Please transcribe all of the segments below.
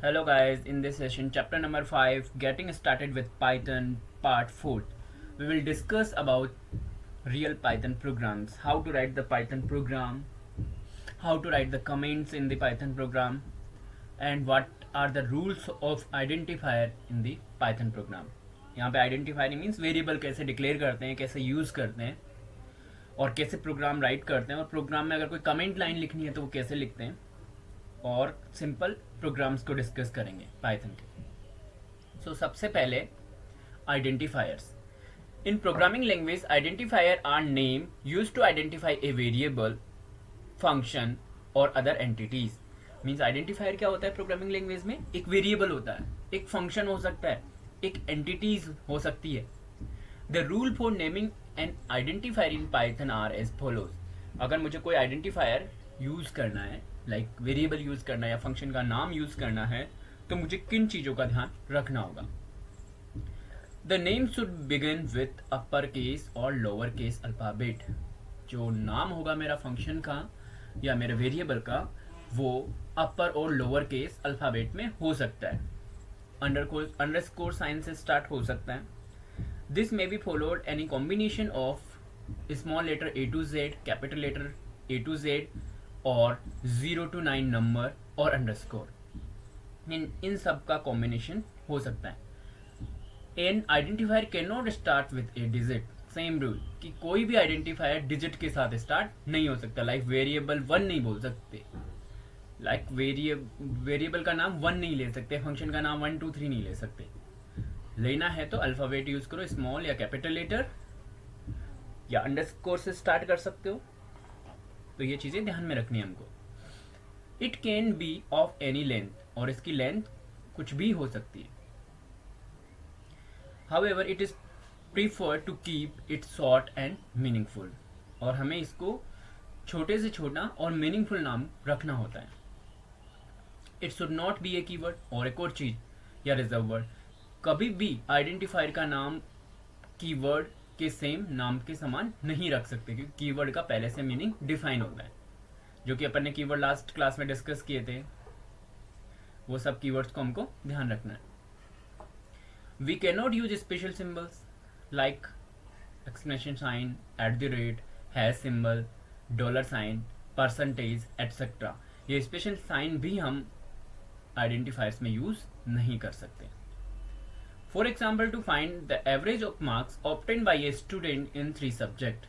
Hello guys, in this session chapter number 5 getting started with Python part 4 we will discuss about real Python programs, how to write the Python program, how to write the comments in the Python program and what are the rules of identifier in the Python program. यहाँ पे identifier means variable कैसे declare करते हैं, कैसे use करते हैं और कैसे प्रोग्राम राइट करते हैं और प्रोग्राम में अगर कोई कमेंट लाइन लिखनी है तो वो कैसे लिखते हैं और सिंपल प्रोग्राम्स को डिस्कस करेंगे पाइथन के। सो सबसे पहले identifiers. In programming language identifier are name use to identify a variable, function और अदर एंटिटीज। मीन्स आइडेंटिफायर क्या होता है प्रोग्रामिंग लैंग्वेज में? एक वेरिएबल होता है, एक फंक्शन हो सकता है, एक एंटिटीज हो सकती है। The rule for naming an identifier in Python are as follows. अगर मुझे कोई आइडेंटिफायर यूज करना है, लाइक वेरिएबल यूज करना है या फंक्शन का नाम यूज करना है, तो मुझे किन चीजों का ध्यान रखना होगा? The name should begin with upper case और लोअर केस अल्फाबेट। जो नाम होगा मेरा फंक्शन का या मेरे वेरिएबल का, वो अपर और लोअर केस अल्फाबेट में हो सकता है, अंडरस्कोर साइन से स्टार्ट हो सकता है। This may be followed any combination of small letter A to Z, capital letter A to Z और 0 to 9 नंबर और अंडरस्कोर। इन सब का कॉम्बिनेशन हो सकता है। An identifier can not start with a digit. Same rule कि कोई भी आइडेंटिफायर डिजिट के साथ स्टार्ट नहीं हो सकता। लाइक वेरिएबल 1 नहीं बोल सकते, लाइक वेरिएबल का नाम 1 नहीं ले सकते, फंक्शन का नाम 1 2 3 नहीं ले सकते। लेना है तो अल्फाबेट यूज करो, स्मॉल या कैपिटल लेटर या अंडरस्कोर से स्टार्ट कर सकते हो। तो ये चीजें ध्यान में रखनी है हमको। It can be of any length, और इसकी लेंथ कुछ भी हो सकती है। However it is prefer to keep it short and meaningful, और हमें इसको छोटे से छोटा और मीनिंगफुल नाम रखना होता है। It should not be A keyword, और एक और चीज या रिजर्व वर्ड। कभी भी आइडेंटिफायर का नाम कीवर्ड के सेम नाम के समान नहीं रख सकते, क्योंकि कीवर्ड का पहले से मीनिंग डिफाइन होता है, जो कि अपन ने कीवर्ड लास्ट क्लास में डिस्कस किए थे। वो सब कीवर्ड्स को हमको ध्यान रखना है। We can not use special symbols like exclamation sign, at the rate, hash symbol, dollar sign, percentage etcetera. ये स्पेशल साइन भी हम आइडेंटिफायर्स में यूज नहीं कर सकते। For example, to find the average of marks obtained by a student in 3 subject,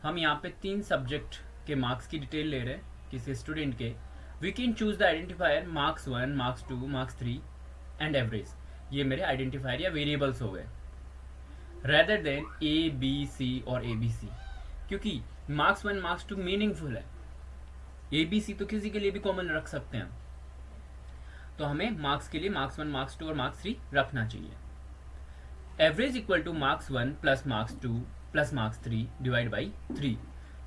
हम यहाँ पे 3 सब्जेक्ट के मार्क्स की डिटेल ले रहे हैं किसी स्टूडेंट के। We can choose the identifier marks 1, marks 2, marks 3 and average. ये मेरे आइडेंटिफायर या वेरिएबल्स हो गए, rather than A B C और ए बी सी, क्योंकि मार्क्स 1 मार्क्स 2 मीनिंगफुल है। ए बी सी तो किसी के लिए भी कॉमन रख सकते हैं, तो हमें मार्क्स के लिए मार्क्स 1 मार्क्स 2 और मार्क्स 3 रखना चाहिए। Average equal two marks 1 plus marks 2 plus marks 3 divide by 3।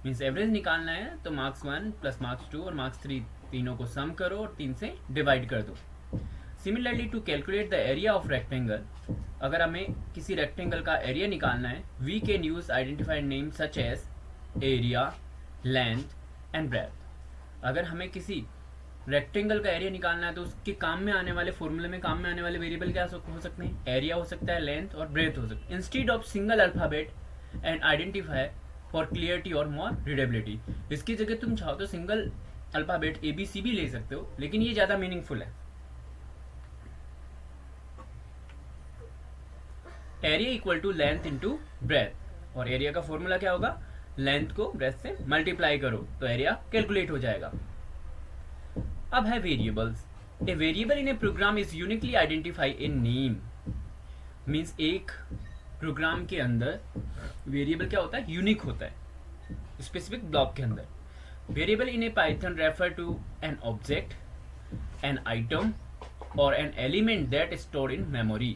Means average निकालना है तो मार्क्स 1 प्लस मार्क्स 2 और मार्क्स 3 तीनों को सम करो और 3 से डिवाइड कर दो। Similarly to calculate the area of rectangle, अगर हमें किसी रेक्टेंगल का एरिया निकालना है, we can use identified name such as area, length and breadth. अगर हमें किसी रेक्टेंगल का एरिया निकालना है तो उसके काम में आने वाले फॉर्मूले में काम में आने वाले वेरिएबल क्या हो सकते हैं? एरिया हो सकता है, लेंथ और ब्रेथ हो सकता है। Instead of single alphabet and identifier for clarity और मोर रीडेबिलिटी, इसकी जगह तुम चाहो तो single alphabet A B C भी ले सकते हो, लेकिन ये ज्यादा मीनिंगफुल है। Area equal to length into breadth, और एरिया का फॉर्मूला क्या होगा? लेंथ को ब्रेथ से मल्टीप्लाई करो तो एरिया कैलकुलेट हो जाएगा। अब है variables. A variable in a program is uniquely identify a name. Means एक प्रोग्राम के अंदर वेरिएबल क्या होता है? यूनिक होता है स्पेसिफिक ब्लॉक के अंदर। Variable in a Python refer to an object, an item और an element that store in memory.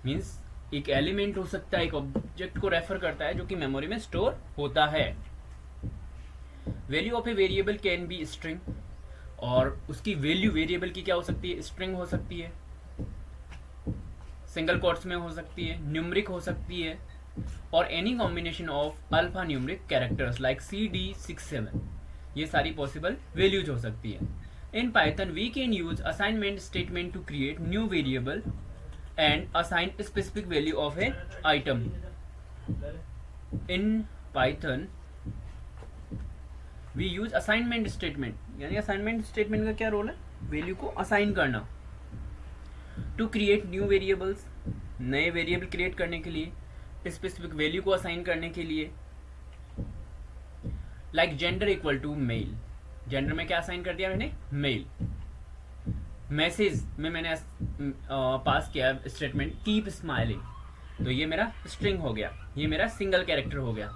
Means एक एलिमेंट हो सकता है, एक ऑब्जेक्ट को रेफर करता है जो कि मेमोरी में स्टोर होता है। Value of a variable can be string, और उसकी वैल्यू वेरिएबल की क्या हो सकती है? स्ट्रिंग हो सकती है, सिंगल कोट्स में हो सकती है, न्यूमरिक हो सकती है, और any combination of alpha numeric characters like CD 6 7। ये सारी पॉसिबल वैल्यूज हो सकती है। In Python, we can use assignment statement to create new variable and assign a specific value of an item. In Python, we use assignment statement. यानी assignment statement का क्या role है? Value को assign करना. To create new variables, नए variable create करने के लिए, स्पेसिफिक वैल्यू को असाइन करने के लिए. Like gender equal to male. Gender में क्या असाइन कर दिया मैंने? मेल. मैसेज में मैंने पास किया स्टेटमेंट कीप स्माइलिंग, तो ये मेरा स्ट्रिंग हो गया, ये मेरा सिंगल कैरेक्टर हो गया.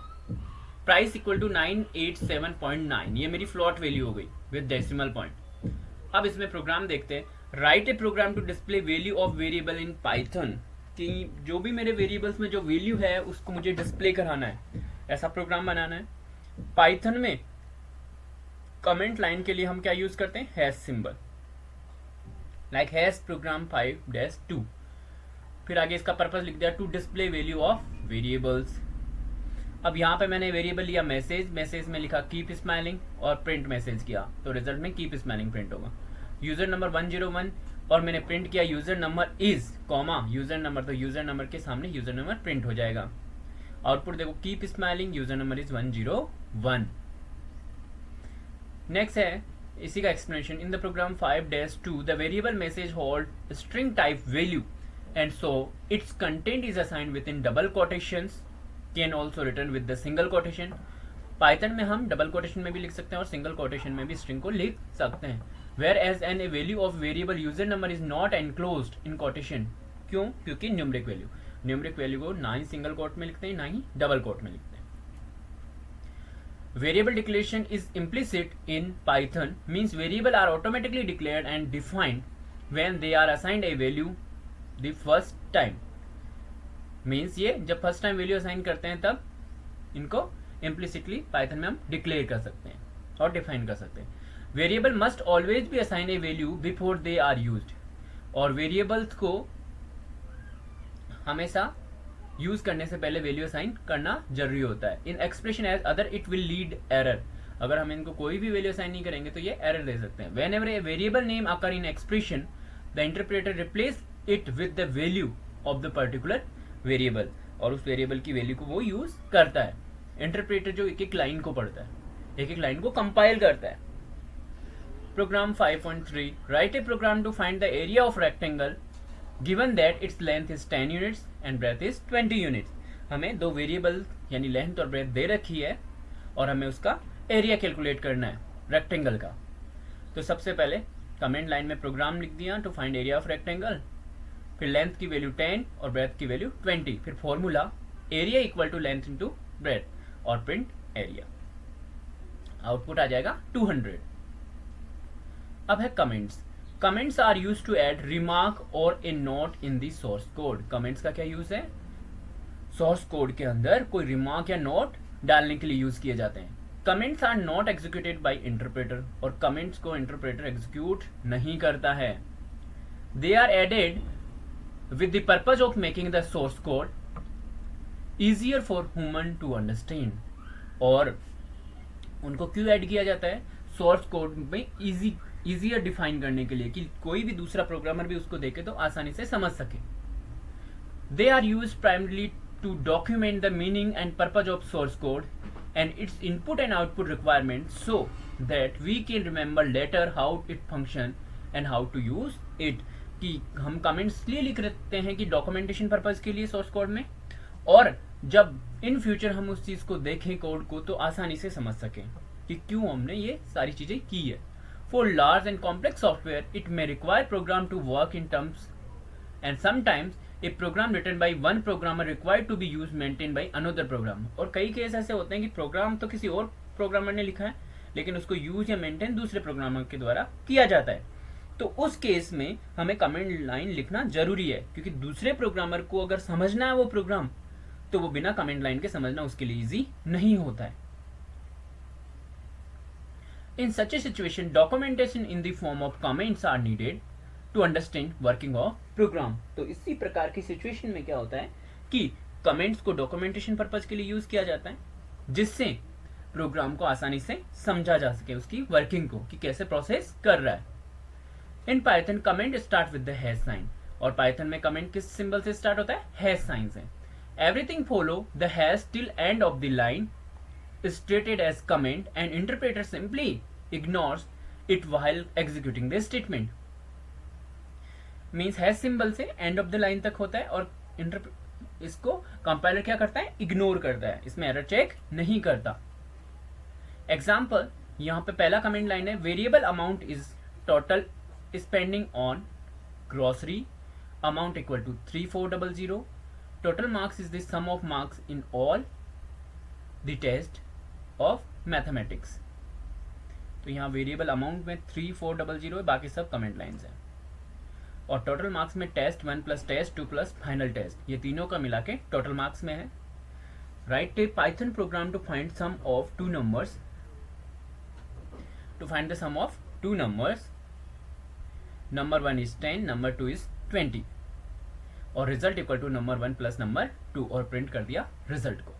प्राइस इक्वल टू 987.9, ये मेरी फ्लोट वैल्यू हो गई विद डेसिमल पॉइंट. अब इसमें प्रोग्राम देखते हैं. Write a program to display value of variable in Python, कि जो भी मेरे वेरिएबल्स में जो वैल्यू है उसको मुझे डिस्प्ले कराना है, ऐसा प्रोग्राम बनाना है. पाइथन में कमेंट लाइन के लिए हम क्या यूज करते हैं? Hash symbol, like hash program 5-2. फिर आगे इसका पर्पस लिख दिया to display value of variables. अब यहाँ पे मैंने वेरिएबल लिया मैसेज, मैसेज में लिखा कीप स्माइलिंग और प्रिंट मैसेज किया, तो रिजल्ट में कीप स्माइलिंग प्रिंट होगा. यूजर नंबर 101 और मैंने प्रिंट किया user number is comma user number, तो यूजर नंबर के सामने यूजर नंबर प्रिंट हो जाएगा. आउटपुट देखो keep smiling, user number is 101. Next है इसी का explanation. In the program 5-2 the variable message hold string type value and so its content is assigned with in double quotations, can also written with the single quotation. Python में हम double quotation में भी लिख सकते हैं और single quotation में भी स्ट्रिंग को लिख सकते हैं. Whereas an a value of variable user number is not enclosed in quotation. क्यों? क्योंकि न्यूमरिक वैल्यू को ना ही सिंगल कोट में लिखते हैं ना ही डबल कोट में लिखते हैं. Variable declaration is implicit in Python, means variable are automatically declared and defined when they are assigned a value the first time. Means ये जब फर्स्ट टाइम वैल्यू असाइन करते हैं तब इनको implicitly Python में हम डिक्लेयर कर सकते हैं और डिफाइन कर सकते हैं. Variable must always be assign a value before they are used, और वेरिएबल्स को हमेशा यूज करने से पहले वैल्यू असाइन करना जरूरी होता है. In expression as other it will lead error. अगर हम इनको कोई भी वैल्यू असाइन नहीं करेंगे तो ये एरर दे सकते हैं. When ever a variable name occur in expression the interpreter replace it with the value of the particular variable, और उस वेरिएबल की वैल्यू को वो यूज करता है. इंटरप्रेटर जो एक एक लाइन को पढ़ता है, एक एक लाइन को कंपाइल करता है. Program 5.3 write a program to find the area of rectangle given that its length is 10 units and breadth is 20 units. हमें दो वेरिएबल यानी लेंथ और ब्रेथ दे रखी है और हमें उसका एरिया कैलकुलेट करना है रेक्टेंगल का. तो सबसे पहले कमेंट लाइन में प्रोग्राम लिख दिया to find area of rectangle, फिर लेंथ की वैल्यू 10 और ब्रेथ की वैल्यू 20, फिर formula area equal to length into breadth और प्रिंट एरिया. आउटपुट आ जाएगा 200. अब है comments. Comments are use to add remark और a note in the source code. Comments का क्या यूज है? सोर्स कोड के अंदर कोई रिमार्क या नोट डालने के लिए यूज किए जाते हैं. Comments are not executed by interpreter, और कमेंट्स को इंटरप्रेटर एग्जीक्यूट नहीं करता है. They are added with the purpose of making the source code easier for human to understand. और उनको क्यों ऐड किया जाता है? सोर्स कोड में इजियर डिफाइन करने के लिए, कि कोई भी दूसरा प्रोग्रामर भी उसको देखे तो आसानी से समझ सके. They are use primarily to document the meaning and purpose of source code and its input and output requirement so that we can remember later how it function and how to use it. कि हम comments इसलिए लिख रखते हैं कि documentation purpose के लिए source code में, और जब इन फ्यूचर हम उस चीज को देखें कोड को तो आसानी से समझ सकें कि क्यों हमने ये सारी चीजें की है. For large and complex software, it may require program to work in terms, and sometimes a program written by one programmer required to be used maintained by another programmer. और कई केस ऐसे होते हैं कि प्रोग्राम तो किसी और programmer ने लिखा है लेकिन उसको यूज या मेंटेन दूसरे प्रोग्रामर के द्वारा किया जाता है. तो उस केस में हमें कमेंट लाइन लिखना जरूरी है, क्योंकि दूसरे प्रोग्रामर को अगर समझना है वो प्रोग्राम तो वो बिना कमेंट लाइन के समझना उसके लिए इजी नहीं होता है. In such a situation, documentation in the form of comments are needed to understand working of program. तो इसी प्रकार की सिचुएशन में क्या होता है कि कमेंट्स को डॉक्यूमेंटेशन पर्पज के लिए यूज किया जाता है, जिससे प्रोग्राम को आसानी से समझा जा सके उसकी वर्किंग को कि कैसे प्रोसेस कर रहा है. In Python comment start with the hash sign, और पाइथन में कमेंट किस सिंबल से स्टार्ट होता है? हैश साइन से. Everything follow the hash till end of the line is treated as comment and interpreter simply ignores it while executing the statement. Means hash symbol से and of the line तक होता है और इसको compiler क्या करता है? इग्नोर करता है, इसमें एरर चेक नहीं करता. एग्जाम्पल, यहाँ पे पहला कमेंट लाइन है, variable amount is total spending on grocery, amount equal to 3400, total marks is the sum of marks in all the test of mathematics. तो यहाँ वेरिएबल अमाउंट में 3400 है, बाकी सब कमेंट लाइन्स हैं. और टोटल मार्क्स में test 1 plus test 2 plus final test, ये तीनों का मिला के टोटल मार्क्स में है. Write a Python program to find sum of two numbers, to find the sum of two numbers. Number 1 is 10, number 2 is 20, और result equal to number 1 plus number 2, और print कर दिया रिजल्ट को.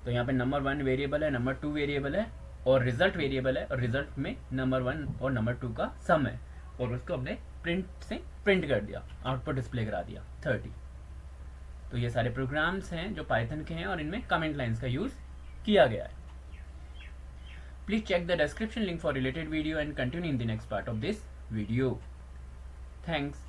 तो यहाँ पे नंबर 1 वेरिएबल है, number 2 variable है, और रिजल्ट वेरिएबल है, और रिजल्ट में नंबर 1 और नंबर 2 का सम है, और उसको हमने प्रिंट से प्रिंट कर दिया, आउटपुट डिस्प्ले करा दिया 30. तो ये सारे प्रोग्राम्स हैं जो पाइथन के हैं और इनमें कमेंट लाइंस का यूज किया गया है. Please check the description link for related video and continue in the next part of this video. Thanks.